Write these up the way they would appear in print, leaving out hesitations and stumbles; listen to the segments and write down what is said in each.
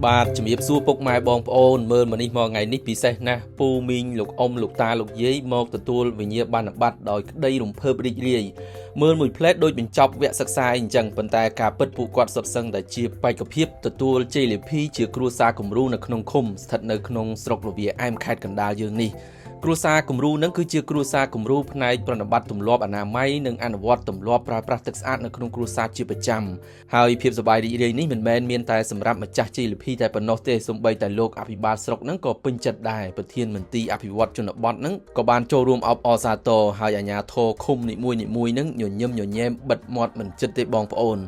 បាទជំរាបសួរពុកម៉ែបងប្អូនមើលមកនេះមកថ្ងៃនេះពិសេសណាស់ពូមីងលោកអ៊ំលោកតាលោកយាយមកទទួលវិញ្ញាបនបត្រដោយក្តីរំភើបរីករាយមើលមួយផ្លែតដូចបញ្ចប់វគ្គសិក្សាអីអញ្ចឹងប៉ុន្តែការពិតពួកគាត់សុទ្ធសឹងតែជាបេក្ខភាពទទួលជ័យលាភីជាគ្រួសារគំរូនៅក្នុងឃុំស្ថិតនៅក្នុងស្រុកលវាអែមខេត្តកណ្ដាលយើងនេះគ្រួសារគំរូនឹងគឺជាគ្រួសារគំរូផ្នែកប្រណិប័តទម្លាប់អនាម័យនិងអនុវត្តទម្លាប់ប្រើប្រាស់ទឹកស្អាតនៅក្នុងគ្រួសារជាប្រចាំហើយភាពសប្បាយរីករាយនេះមិនមែនមានតែសម្រាប់ម្ចាស់ជ័យលាភីតែប៉ុណ្ណោះទេសូម្បីតែលោកអភិបាលស្រុកនឹងក៏ពេញចិត្តដែរប្រធានមន្ទីរអភិវឌ្ឍជនបទនឹងក៏បានចូលរួមអបអរសាទរហើយអាជ្ញាធរឃុំនីមួយៗនឹងញញឹមញញែមបិទមាត់មិនចិត្តទេបងប្អូន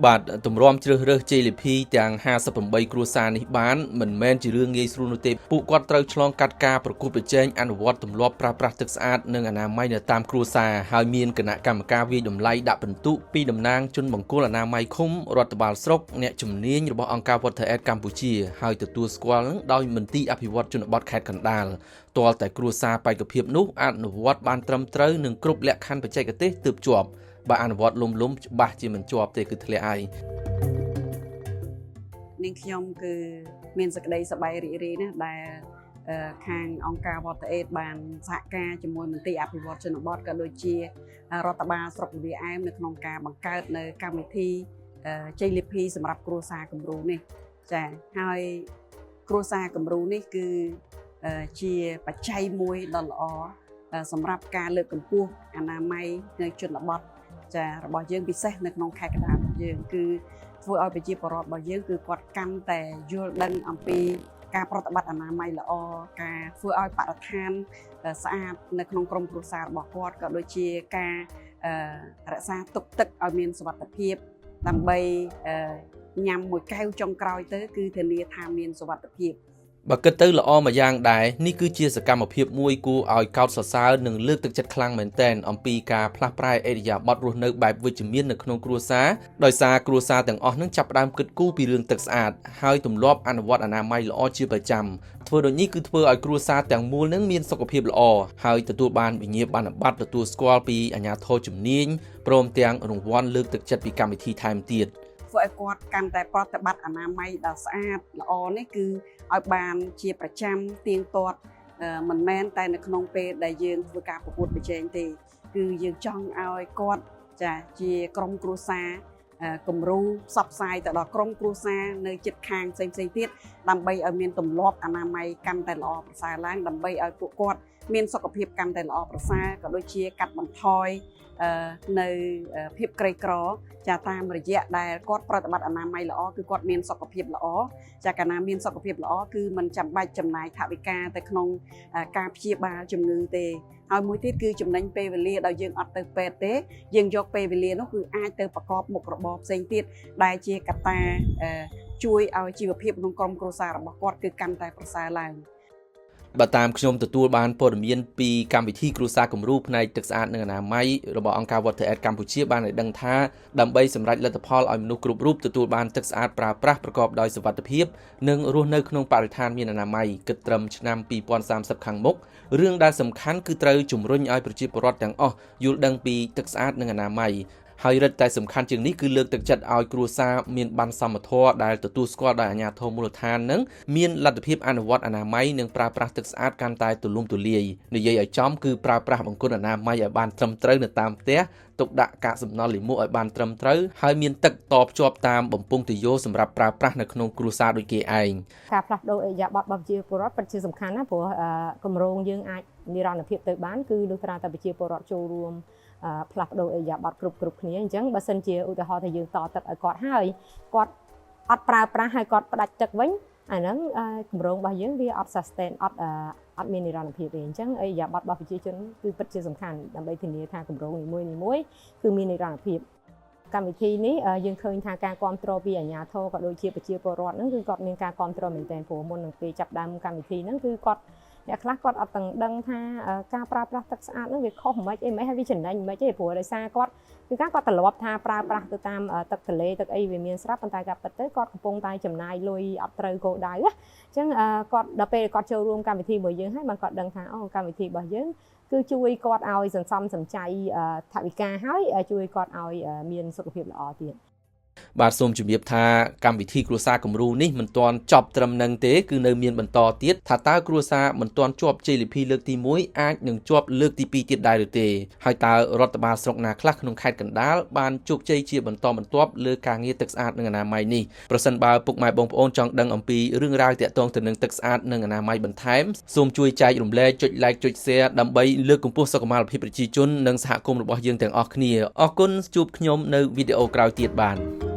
បាទទម្រាំជ្រើសរើសជ័យលាភីទាំង58គ្រួសារនេះបានមិនមែនជារឿងងាយស្រួលនោះទេពួកគាត់ត្រូវឆ្លងកាត់ការប្រកួតប្រជែងអនុវត្តទម្លាប់ប្រើប្រាស់ទឹកស្អាតនិងអនាម័យនៅតាមគ្រួសារហើយមានគណៈកម្មការវិយតម្លៃដាក់ពិន្ទុពីតំណាងជនបង្គោលអនាម័យឃុំរដ្ឋបាលស្រុកអ្នកជំនាញរបស់អង្គការ Water Aid កម្ពុជាហើយទទួលស្គាល់ដោយមន្ទីរអភិវឌ្ឍជនបទខេត្តកណ្ដាលទាល់តែគ្រួសារបេក្ខភាពនោះអនុវត្តបានត្រឹមត្រូវនិងគ្រប់លក្ខខណ្ឌបច្ចេកទេសទើបជាប់បើអនុវត្តលំច្បាស់ជាមិនជាប់ទេគឺធ្លាក់ហើយនាងខ្ញុំគឺមានសេចក្តីសប្បាយរីករាយណាស់ដែលខាងអង្គការ Water Aid បានសហការជាមួយមន្ទីរអភិវឌ្ឍជនបទក៏ដូចជារដ្ឋបាលស្រុកលវាអែមនៅក្នុងការបង្កើតនៅកម្មវិធីជ័យលាភីសម្រាប់គ្រួសារគំរូនេះចាហើយគ្រួសារគំរូនេះគឺជាបច្ច័យមួយដ៏ល្អសម្រាប់ការលើកកម្ពស់អនាម័យនៅជនបទចារបស់យើងពិសេសនៅក្នុងខេត្តកណ្ដាលយើងគឺធ្វើឲ្យប្រជាពលរដ្ឋរបស់យើងគឺគាត់កាន់តែយល់ដឹងអំពីការប្រតិបត្តិអនាម័យល្អការធ្វើឲ្យបរិស្ថានស្អាតនៅក្នុងក្រុមគ្រួសាររបស់គាត់ក៏ដូចជាការរក្សាទុកទឹកឲ្យមានសុវត្ថិភាពដើម្បីញ៉ាំមួយកែវចុងក្រោយទៅគឺធានាថាមានសុវត្ថិភាពបើគិតទៅល្អមួយយ៉ាងដែរនេះគឺជាសកម្មភាពមួយគួរឲ្យកោតសរសើរនិងលើកទឹកចិត្តខ្លាំងមែនទែនអំពីការផ្លាស់ប្រែឥរិយាបថរស់នៅបែបវិជ្ជមាននៅក្នុងគ្រួសារដោយសារគ្រួសារទាំងអស់នឹងចាប់ផ្ដើមគិតគូរពីរឿងទឹកស្អាតហើយទម្លាប់អនុវត្តអនាម័យល្អជាប្រចាំធ្វើដូចនេះគឺធ្វើឲ្យគ្រួសារទាំងមូលនឹងមានសុខភាពល្អហើយទទួលបានវិញ្ញាបនបត្រទទួលស្គាល់ពីអាជ្ញាធរជំនាញព្រមទាំងរង្វាន់លើកទឹកចិត្តពីកម្មវិធីថែមទៀតធ្វើឲ្យគាត់កាន់តែប្រតិបត្តិអនាម័យដ៏ស្អាតល្អនេះគឺឲ្យបានជាប្រចាំទៀងទាត់មិនមែនតែនៅក្នុងពេលដែលយើងធ្វើការប្រកួតប្រជែងទេគឺយើងចង់ឲ្យគាត់ចាជាក្រុមគ្រួសារគំរូផ្សព្វផ្សាយទៅដល់ក្រុមគ្រួសារនៅជិតខាងផ្សេងៗទៀតដើម្បីឲ្យមានទម្លាប់អនាម័យកាន់តែល្អប្រសើរឡើងដើម្បីឲ្យពួកគាត់មានសុខភាពកាន់តែល្អប្រសើរក៏ដូចជាកាត់បន្ថយនៅភាពក្រីក្រចាតាមរយៈដែលគាត់ប្រតិបត្តិអនាម័យល្អគឺគាត់មានសុខភាពល្អចាកាលណាមានសុខភាពល្អគឺมันចាំបាច់ចំណាយថវិកាទៅក្នុងការព្យាបាលជំងឺទេហើយមួយទៀតគឺចំណេញពេលវេលាដល់យើងអត់ទៅពេទ្យទេយើងយកពេលវេលានោះគឺអាចទៅប្រកបមុខរបរផ្សេងទៀតដែលជាកត្តាជួយឲ្យជីវភាពក្នុងក្រុមគ្រួសាររបស់គាត់គឺកាន់តែប្រសើរឡើងបើតាមខ្ញុំទទួលបានព័ត៌មានពីកម្មវិធីគ្រួសារគំរូផ្នែកទឹកស្អាតនិងអនាម័យរបស់អង្គការ Water Aid កម្ពុជាបានឲ្យដឹងថាដើម្បីសម្រេចលទ្ធផលឲ្យមនុស្សគ្រប់រូបទទួលបានទឹកស្អាតប្រើប្រាស់ប្រកបដោយសុវត្ថិភាពនិងរស់នៅក្នុងបរិស្ថានមានអនាម័យគិតត្រឹមឆ្នាំ2030ខាងមុខរឿងដែលសំខាន់គឺត្រូវជំរុញឲ្យប្រជាពលរដ្ឋទាំងអស់យល់ដឹងពីទឹកស្អាតនិងអនាម័យហើយរឹតតែសំខាន់ជាងនេះគឺលើកទឹកចិត្តឲ្យគ្រួសារមានបណ្ណសមធម៌ដែលទទួលស្គាល់ដោយអាជ្ញាធរមូលដ្ឋាននឹងមានលទ្ធភាពអនុវត្តអនាម័យនិងប្រើប្រាស់ទឹកស្អាតកាន់តែទូលំទូលាយនិយាយឲ្យចំគឺប្រើប្រាស់បង្គន់អនាម័យឲ្យបានត្រឹមត្រូវនៅតាមផ្ទះទុកដាក់កាកសំណល់លាមកឲ្យបានត្រឹមត្រូវហើយមានទឹកតភ្ជាប់តាមបំពង់ទុយោសម្រាប់ប្រើប្រាស់នៅក្នុងគ្រួសារដូចគេឯងការផ្លាស់ប្ដូរឥរិយាបថរបស់ប្រជាពលរដ្ឋពិតជាសំខាន់ណាព្រោះគម្រោងយើងអាចនិរន្តរភាពទៅបានគឺលុះត្រាតែប្រជាពលរដ្ឋចូលរួមផ្លាស់ប្ដូរឥរិយាបថគ្រប់គ្នាអញ្ចឹងបើសិនជាឧទាហរណ៍ថាយើងតទឹកឲ្យគាត់ហើយគាត់អត់ប្រើប្រាស់ហើយគាត់ផ្ដាច់ទឹកវិញអាហ្នឹងគម្រោងរបស់យើងវាអត់ sustain អត់មាននិរន្តរភាពទេអញ្ចឹងឥរិយាបថរបស់ប្រជាជនគឺពិតជាសំខាន់ដើម្បីធានាថាគម្រោងនីមួយៗគឺមាននិរន្តរភាពកម្មវិធីនេះយើងឃើញថាការគ្រប់គ្រងពីអាជ្ញាធរក៏ដូចជាប្រជាពលរដ្ឋហ្នឹងគឺគាត់មានការគ្រប់គ្រងមែនទែនព្រោះមុននឹងពេលចាប់ដើមកម្មវិធីហ្នឹងគឺគាត់អ្នកខ្លះគាត់អត់ទាំងដឹងថាការប្រើប្រាស់ទឹកស្អាតហ្នឹងវាខុសមិនអីមិនហើយវាចំណេញមិនអីទេព្រោះដោយសារគាត់គឺគាត់ត្រឡប់ថាប្រើប្រាស់ទៅតាមទឹកទន្លេទឹកអីវាមានស្រាប់ប៉ុន្តែការពិតទៅគាត់កំពុងតែចំណាយលុយអត់ត្រូវគោលដៅណាអញ្ចឹងគាត់ដល់ពេលគាត់ចូលរួមកម្មវិធីរបស់យើងហើយបានគាត់ដឹងថាអូកម្មវិធីរបស់យើងគឺជួយគាត់ឲ្យសន្សំសំចៃថវិកាហើយជួយគាត់ឲ្យមានសុខភាពល្អទៀត បាទសូមជម្រាបថាកម្មវិធីគ្រួសារគំរូនេះមិនទាន់ចប់ត្រឹមនឹងទេគឺនៅមានបន្តទៀតថាតើគ្រួសារមិនទាន់ជាប់ជ័យលាភីលើកទី1អាចនឹងជាប់លើកទី2ទៀតដែរឬទេហើយតើរដ្ឋបាលស្រុកណាខ្លះក្នុងខេត្តកណ្ដាលបានជោគជ័យជាបន្តបន្ទាប់លើការងារទឹកស្អាតនិងអនាម័យនេះប្រសិនបើពុកម៉ែបងប្អូនចង់ដឹងអំពីរឿងរ៉ាវទាក់ទងទៅនឹងទឹកស្អាតនិងអនាម័យបន្ថែមសូមជួយចែករំលែកចុច like ចុច share ដើម្បីលើកកម្ពស់សុខុមាលភាពប្រជាជននិងសហគមន៍របស់យើងទាំងអស់គ្នាអរគុណជួបខ្ញុំនៅវីដេអូក្រោយទៀតបាន